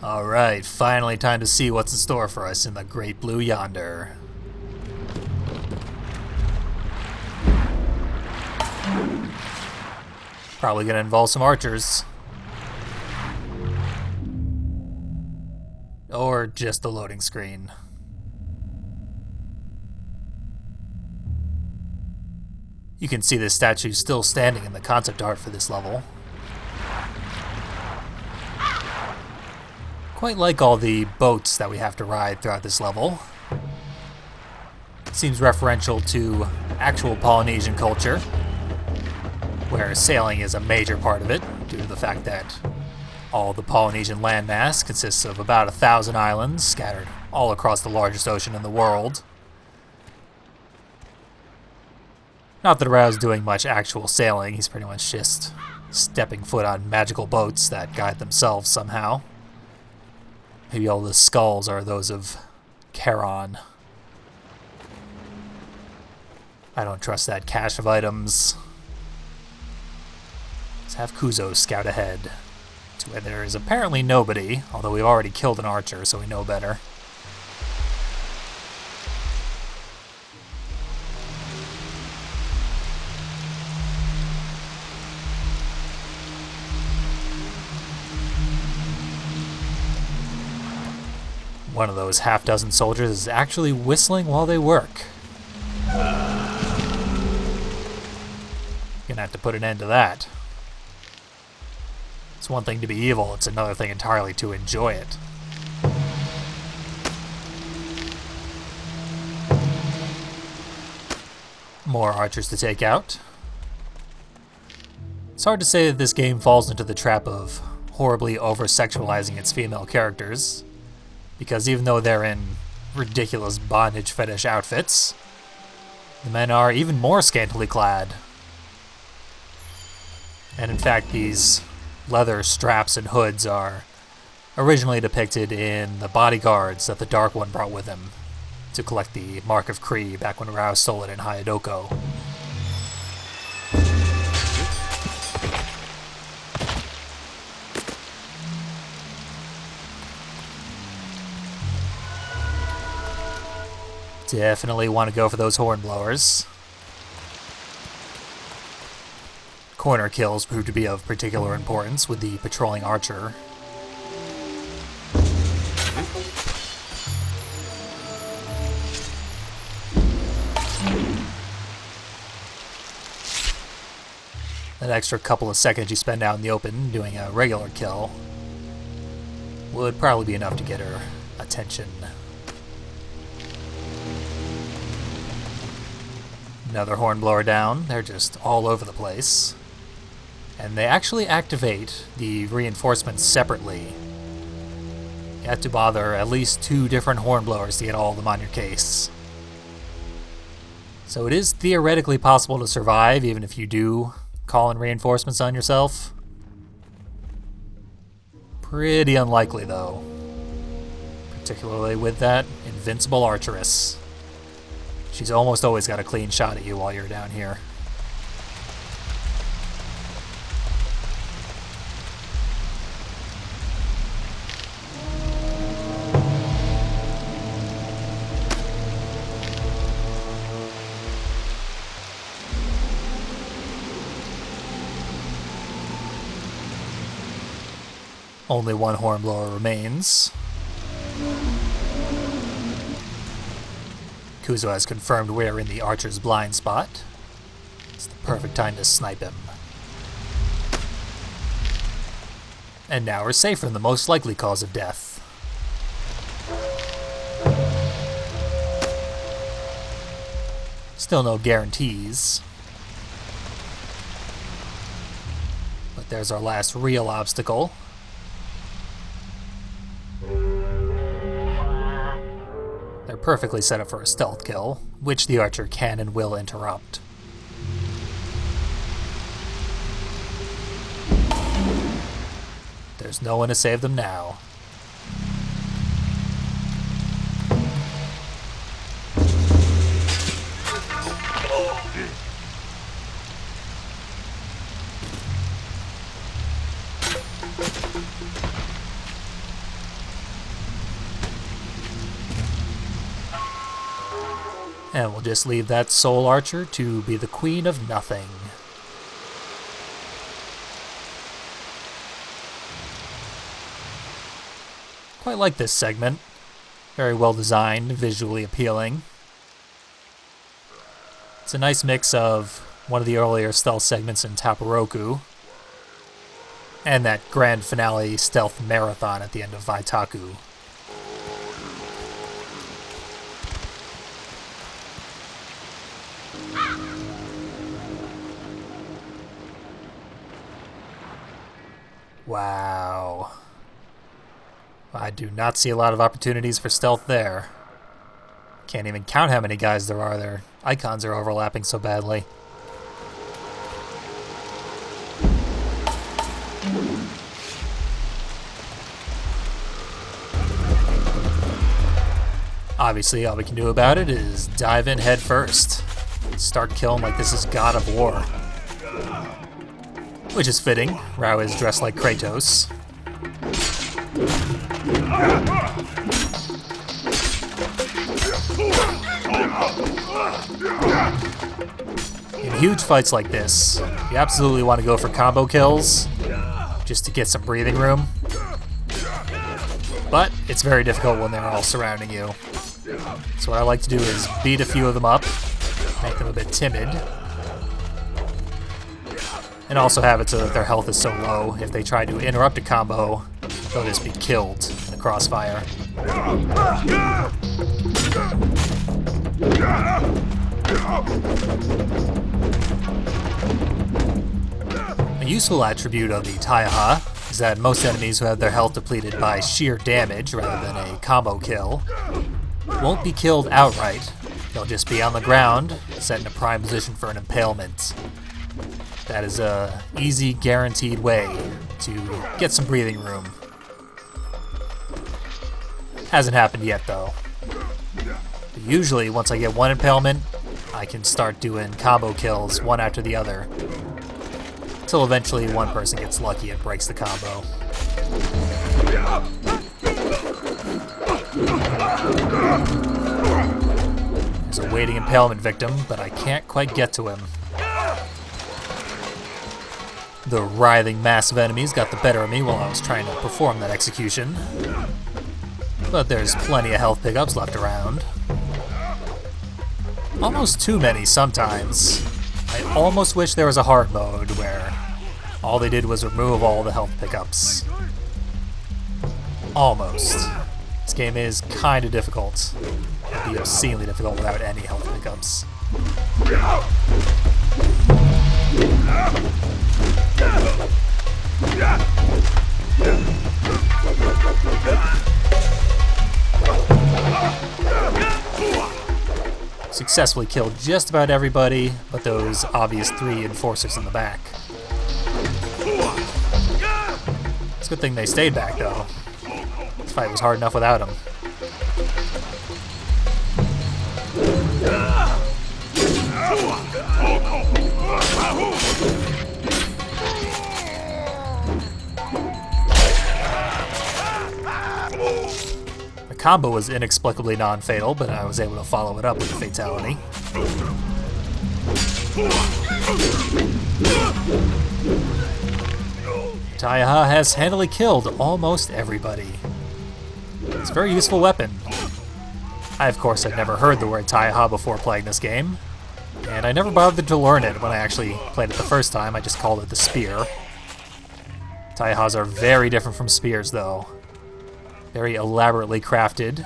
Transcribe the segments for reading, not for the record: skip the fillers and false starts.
Alright, finally time to see what's in store for us in the great blue yonder. Probably gonna involve some archers. Or just the loading screen. You can see this statue still standing in the concept art for this level. Quite like all the boats that we have to ride throughout this level. Seems referential to actual Polynesian culture, where sailing is a major part of it, due to the fact that all the Polynesian landmass consists of about 1,000 islands scattered all across the largest ocean in the world. Not that Rao's doing much actual sailing, he's pretty much just stepping foot on magical boats that guide themselves somehow. Maybe all the skulls are those of Charon. I don't trust that cache of items. Let's have Kuzo scout ahead to where there is apparently nobody, although we've already killed an archer, so we know better. One of those half-dozen soldiers is actually whistling while they work. Gonna have to put an end to that. It's one thing to be evil, it's another thing entirely to enjoy it. More archers to take out. It's hard to say that this game falls into the trap of horribly over-sexualizing its female characters, because even though they're in ridiculous bondage fetish outfits, the men are even more scantily clad. And in fact, these leather straps and hoods are originally depicted in the bodyguards that the Dark One brought with him to collect the Mark of Kree back when Rao stole it in Hayadoko. Definitely want to go for those hornblowers. Corner kills prove to be of particular importance with the patrolling archer. That extra couple of seconds you spend out in the open doing a regular kill would probably be enough to get her attention. Another hornblower down. They're just all over the place. And they actually activate the reinforcements separately. You have to bother at least 2 different hornblowers to get all of them on your case. So it is theoretically possible to survive even if you do call in reinforcements on yourself. Pretty unlikely though. Particularly with that invincible archeress. She's almost always got a clean shot at you while you're down here. Only one hornblower remains. Kuzo has confirmed we're in the archer's blind spot. It's the perfect time to snipe him. And now we're safe from the most likely cause of death. Still no guarantees. But there's our last real obstacle. They're perfectly set up for a stealth kill, which the archer can and will interrupt. There's no one to save them now. And we'll just leave that Soul Archer to be the queen of nothing. Quite like this segment. Very well designed, visually appealing. It's a nice mix of one of the earlier stealth segments in Taparoku and that grand finale stealth marathon at the end of Vaitaku. Wow. I do not see a lot of opportunities for stealth there. Can't even count how many guys there are. Their icons are overlapping so badly. Obviously, all we can do about it is dive in head first. Start killing like this is God of War. Which is fitting. Rao is dressed like Kratos. In huge fights like this, you absolutely want to go for combo kills, just to get some breathing room. But it's very difficult when they're all surrounding you. So what I like to do is beat a few of them up, make them a bit timid, and also have it so that their health is so low, if they try to interrupt a combo, they'll just be killed in the crossfire. A useful attribute of the Taiha is that most enemies who have their health depleted by sheer damage rather than a combo kill won't be killed outright. They'll just be on the ground, set in a prime position for an impalement. That is a easy, guaranteed way to get some breathing room. Hasn't happened yet, though. But usually, once I get one impalement, I can start doing combo kills one after the other, until eventually one person gets lucky and breaks the combo. There's a waiting impalement victim, but I can't quite get to him. The writhing mass of enemies got the better of me while I was trying to perform that execution. But there's plenty of health pickups left around. Almost too many sometimes. I almost wish there was a hard mode where all they did was remove all the health pickups. Almost. This game is kind of difficult. It'd be obscenely difficult without any health pickups. Successfully killed just about everybody, but those obvious 3 enforcers in the back. It's a good thing they stayed back, though. This fight was hard enough without them. The combo was inexplicably non-fatal, but I was able to follow it up with a fatality. Taiha has handily killed almost everybody. It's a very useful weapon. I, of course, had never heard the word Taiha before playing this game, and I never bothered to learn it when I actually played it the first time. I just called it the spear. Taihas are very different from spears, though. Very elaborately crafted.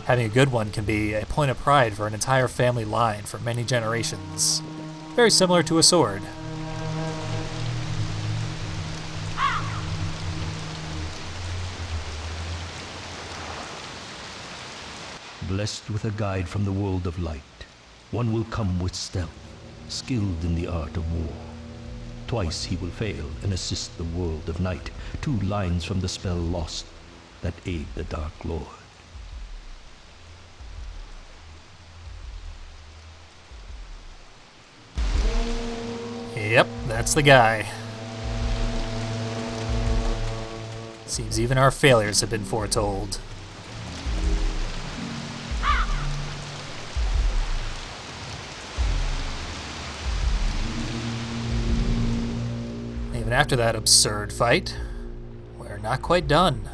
Having a good one can be a point of pride for an entire family line for many generations. Very similar to a sword. Blessed with a guide from the world of light, one will come with stealth, skilled in the art of war. Twice he will fail and assist the world of night, 2 lines from the spell lost that aid the Dark Lord. Yep, that's the guy. Seems even our failures have been foretold. Even after that absurd fight, we're not quite done.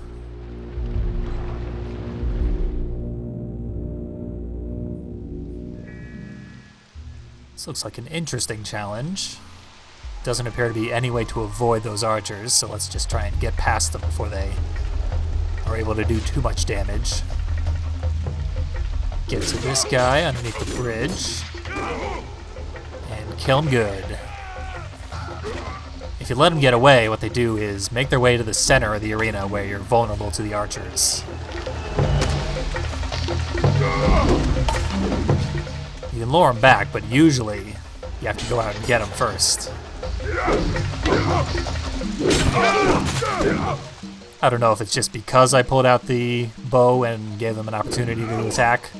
This looks like an interesting challenge. Doesn't appear to be any way to avoid those archers, so let's just try and get past them before they are able to do too much damage. Get to this guy underneath the bridge and kill him good. If you let them get away, what they do is make their way to the center of the arena where you're vulnerable to the archers. You can lure them back, but usually you have to go out and get them first. I don't know if it's just because I pulled out the bow and gave them an opportunity to attack,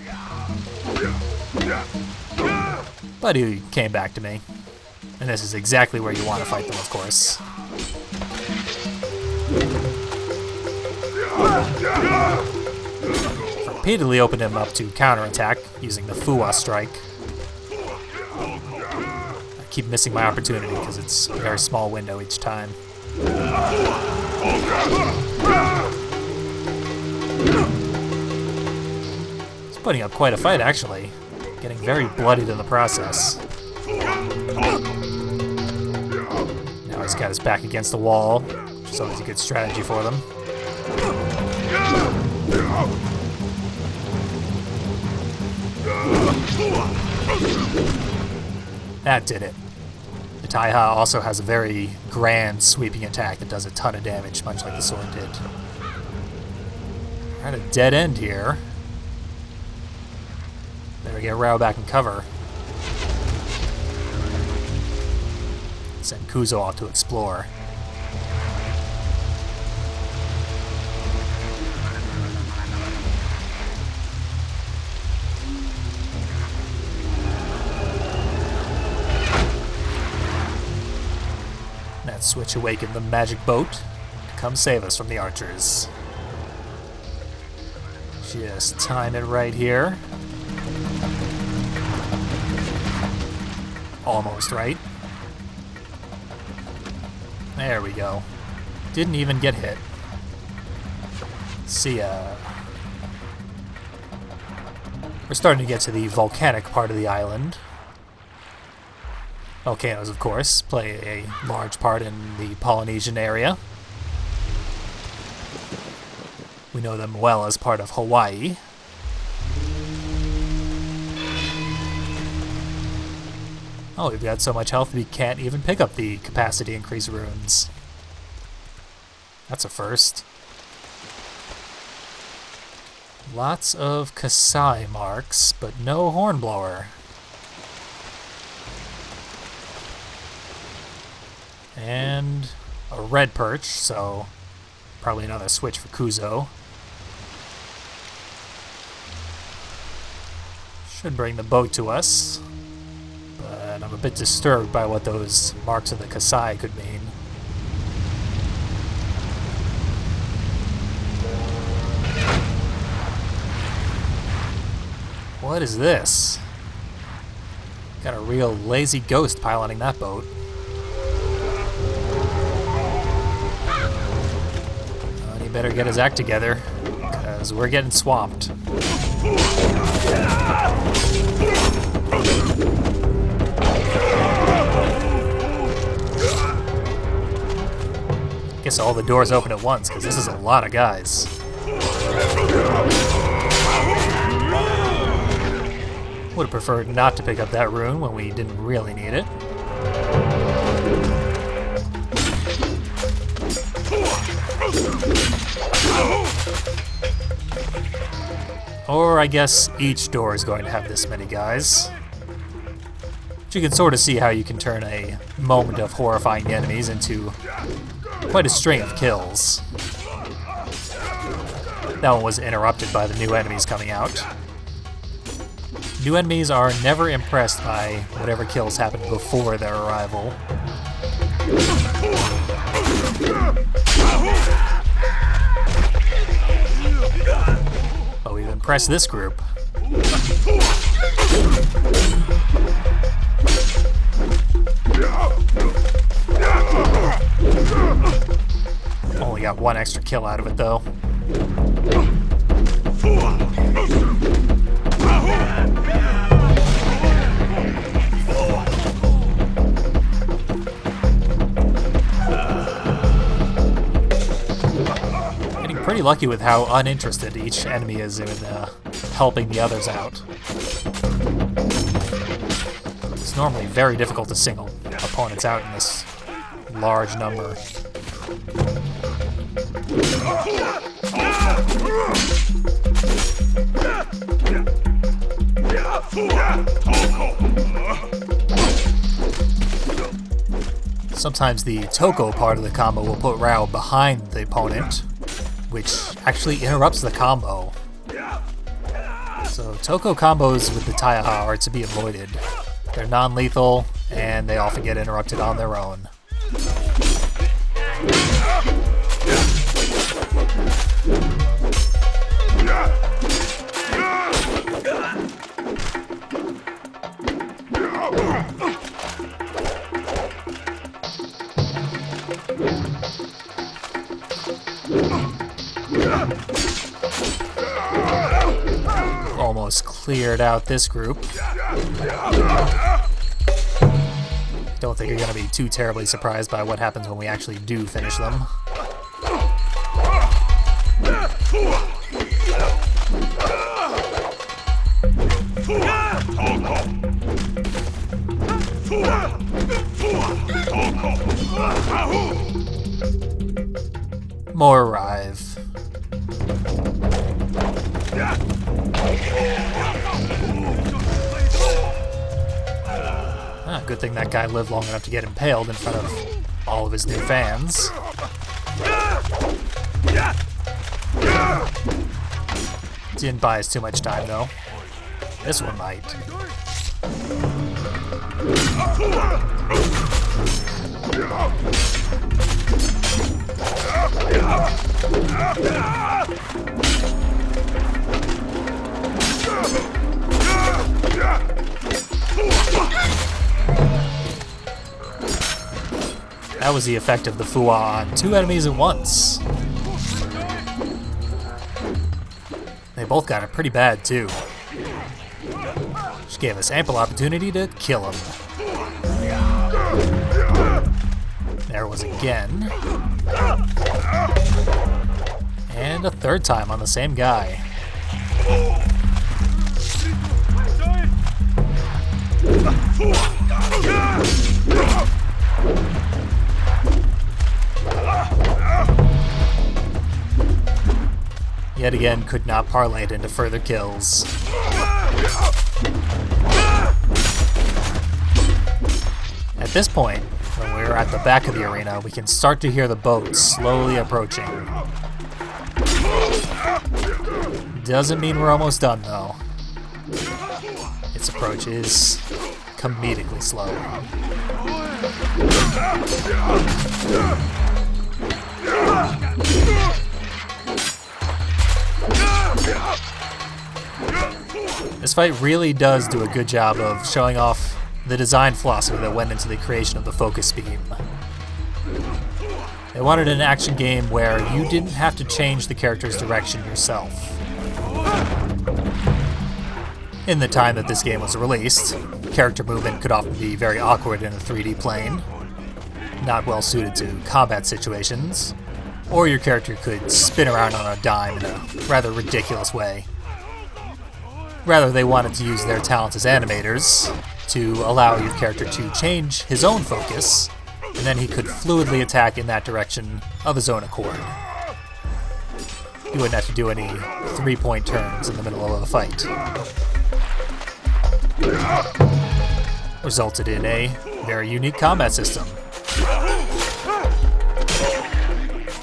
but he came back to me. And this is exactly where you want to fight them, of course. Repeatedly opened him up to counterattack using the Fuwa strike. I keep missing my opportunity because it's a very small window each time. He's putting up quite a fight, actually. Getting very bloodied in the process. Now he's got his back against the wall, which is always a good strategy for them. That did it. The Taiha also has a very grand sweeping attack that does a ton of damage, much like the sword did. We're at a dead end here. Better get Rao back in cover. Send Kuzo off to explore. That switch awakened the magic boat to come save us from the archers. Just time it right here. Almost right. There we go. Didn't even get hit. See ya. We're starting to get to the volcanic part of the island. Volcanoes, of course, play a large part in the Polynesian area. We know them well as part of Hawaii. Oh, we've got so much health we can't even pick up the capacity increase runes. That's a first. Lots of Kasai marks, but no Hornblower. And a red perch, so probably another switch for Kuzo. Should bring the boat to us. But I'm a bit disturbed by what those marks of the Kasai could mean. What is this? Got a real lazy ghost piloting that boat. He better get his act together, because we're getting swamped. Guess all the doors open at once, because this is a lot of guys. Would have preferred not to pick up that rune when we didn't really need it. Or I guess each door is going to have this many guys. But you can sort of see how you can turn a moment of horrifying enemies into quite a string of kills. That one was interrupted by the new enemies coming out. New enemies are never impressed by whatever kills happened before their arrival. But we've impressed this group. got one extra kill out of it, though. Getting pretty lucky with how uninterested each enemy is in helping the others out. It's normally very difficult to single opponents out in this large number. Sometimes the Toko part of the combo will put Rao behind the opponent, which actually interrupts the combo. So Toko combos with the Taiha are to be avoided. They're non-lethal, and they often get interrupted on their own. Almost cleared out this group. Don't think you're going to be too terribly surprised by what happens when we actually do finish them. More arrive. Good thing that guy lived long enough to get impaled in front of all of his new fans. Didn't buy us too much time, though. This one might. That was the effect of the Fuwa on two enemies at once. They both got it pretty bad, too. Which gave us ample opportunity to kill him. There it was again. And a third time on the same guy. Yet again, could not parlay it into further kills. At this point, when we're at the back of the arena, we can start to hear the boat slowly approaching. Doesn't mean we're almost done, though. Its approach is comedically slow. This fight really does do a good job of showing off the design philosophy that went into the creation of the focus beam. They wanted an action game where you didn't have to change the character's direction yourself. In the time that this game was released, character movement could often be very awkward in a 3D plane, not well suited to combat situations, or your character could spin around on a dime in a rather ridiculous way. Rather, they wanted to use their talents as animators to allow your character to change his own focus, and then he could fluidly attack in that direction of his own accord. You wouldn't have to do any 3-point turns in the middle of a fight. Resulted in a very unique combat system.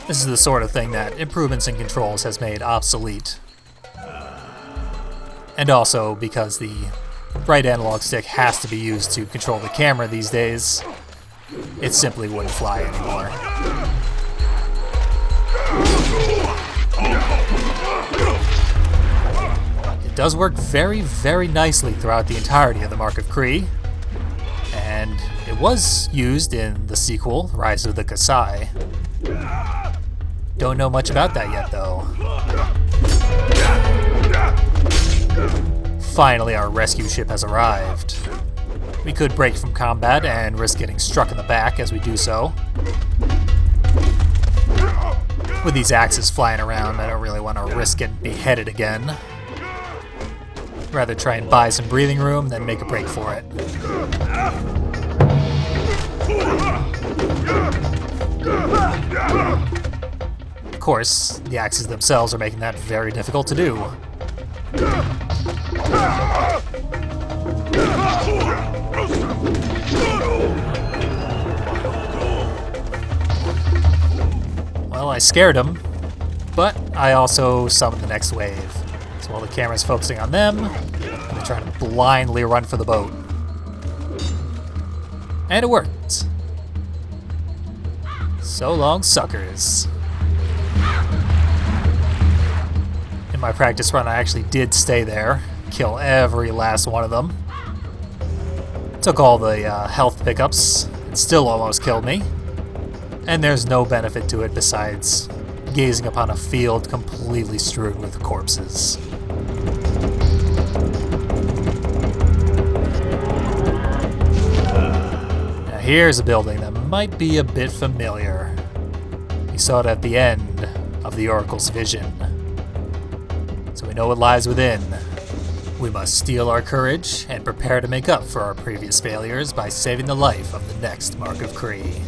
This is the sort of thing that improvements in controls has made obsolete. And also because the right analog stick has to be used to control the camera these days, it simply wouldn't fly anymore. It does work very, very nicely throughout the entirety of the Mark of Kree, and it was used in the sequel, Rise of the Kasai. Don't know much about that yet, though. Finally, our rescue ship has arrived. We could break from combat and risk getting struck in the back as we do so. With these axes flying around, I don't really want to risk getting beheaded again. Rather try and buy some breathing room than make a break for it. Of course, the axes themselves are making that very difficult to do. Well, I scared them, but I also summoned the next wave. So while the camera's focusing on them, I'm trying to blindly run for the boat. And it worked. So long, suckers. In my practice run, I actually did stay there, kill every last one of them. Took all the health pickups, it still almost killed me. And there's no benefit to it besides gazing upon a field completely strewn with corpses. Now here's a building that might be a bit familiar. We saw it at the end of the Oracle's vision. So we know what lies within. We must steel our courage and prepare to make up for our previous failures by saving the life of the next Mark of Kree.